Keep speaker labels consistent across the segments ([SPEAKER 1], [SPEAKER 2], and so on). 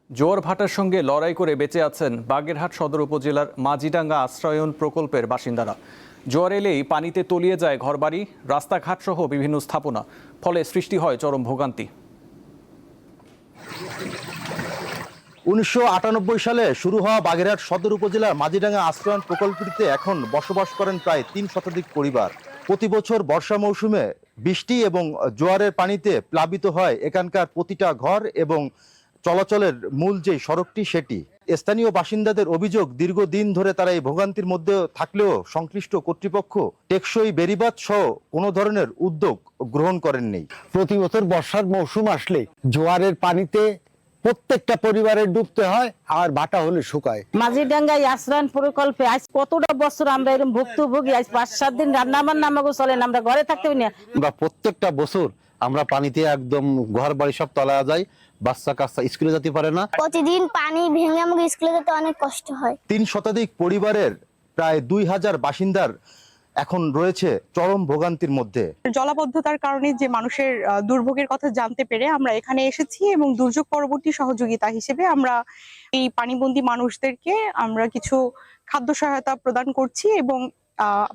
[SPEAKER 1] জোয়ার ভাটার সঙ্গে লড়াই করে বেঁচে আছেন বাগেরহাট সদর উপজেলার মাঝিডাঙ্গা আশ্রয়ন প্রকল্পের বাসিন্দারা। জোয়ার এলেই পানিতে তলিয়ে যায় ঘরবাড়ি, রাস্তাঘাট সহ বিভিন্ন স্থাপনা, ফলে সৃষ্টি হয় চরম ভোগান্তি।
[SPEAKER 2] ১৯৯৮ সালে শুরু হওয়া বাগেরহাট সদর উপজেলার মাঝিডাঙ্গা আশ্রয়ন প্রকল্পটিতে এখন বসবাস করেন প্রায় ৩ শতাধিক পরিবার। প্রতি বছর বর্ষা মৌসুমে বৃষ্টি এবং জোয়ারের পানিতে প্লাবিত হয় এখানকার প্রতিটা ঘর এবং চলাচলের মূল যে সড়কটি সেটি। স্থানীয় বাসিন্দাদের অভিযোগ, দীর্ঘদিন ধরে তারা এই ভোগান্তির মধ্যে থাকলেও সংশ্লিষ্ট কর্তৃপক্ষ টেকসই বেড়িবাঁধ সহ কোনো ধরনের উদ্যোগ গ্রহণ করেননি।
[SPEAKER 3] প্রতি বছর বর্ষার মৌসুম আসলে জোয়ারের পানিতে প্রত্যেকটা পরিবারের ডুবতে হয়, আর ভাটা হলে শুকায়।
[SPEAKER 4] মাঝিডাঙ্গায় আশ্রয়ন প্রকল্পে আজ কতটা বছর আমরা এরকম ভুক্তভোগী। আজ ৫-৭ দিন রান্না বান্না আমাকে চলে না, আমরা ঘরে থাকতে পারি না।
[SPEAKER 5] আমরা প্রত্যেকটা বছর আমরা পানিতে একদম ঘর বাড়ি সব তলায় যায়, বাচ্চা কাচ্চা স্কুলে যেতে পারে না।
[SPEAKER 6] প্রতিদিন পানি ভেঙে আমাকে স্কুলে যেতে অনেক কষ্ট হয়।
[SPEAKER 2] ৩ শতাধিক পরিবারের প্রায় ২,০০০ বাসিন্দার এখন রয়েছে চরম ভোগান্তির মধ্যে।
[SPEAKER 7] জলাবদ্ধতার কারণে যে মানুষের দুর্ভোগের কথা জানতে পেরে আমরা এখানে এসেছি এবং দুর্যোগ পরবর্তী সহযোগিতা হিসেবে আমরা এই পানিবন্দী মানুষদেরকে আমরা কিছু খাদ্য সহায়তা প্রদান করছি এবং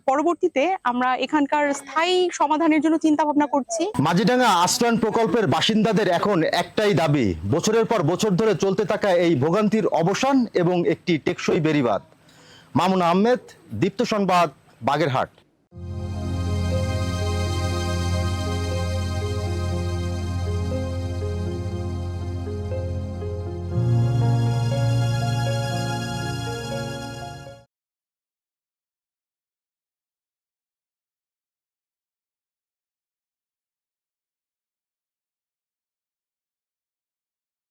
[SPEAKER 7] পরবর্তীতে আমরা এখানকার স্থায়ী সমাধানের জন্য চিন্তা ভাবনা করছি।
[SPEAKER 2] মাঝিডাঙ্গা আশ্রয়ন প্রকল্পের বাসিন্দাদের এখন একটাই দাবি, বছরের পর বছর ধরে চলতে থাকা এই ভোগান্তির অবসান এবং একটি টেকসই বেড়িবাঁধ। মামুন আহমেদ, দীপ্ত সংবাদ, বাগেরহাট।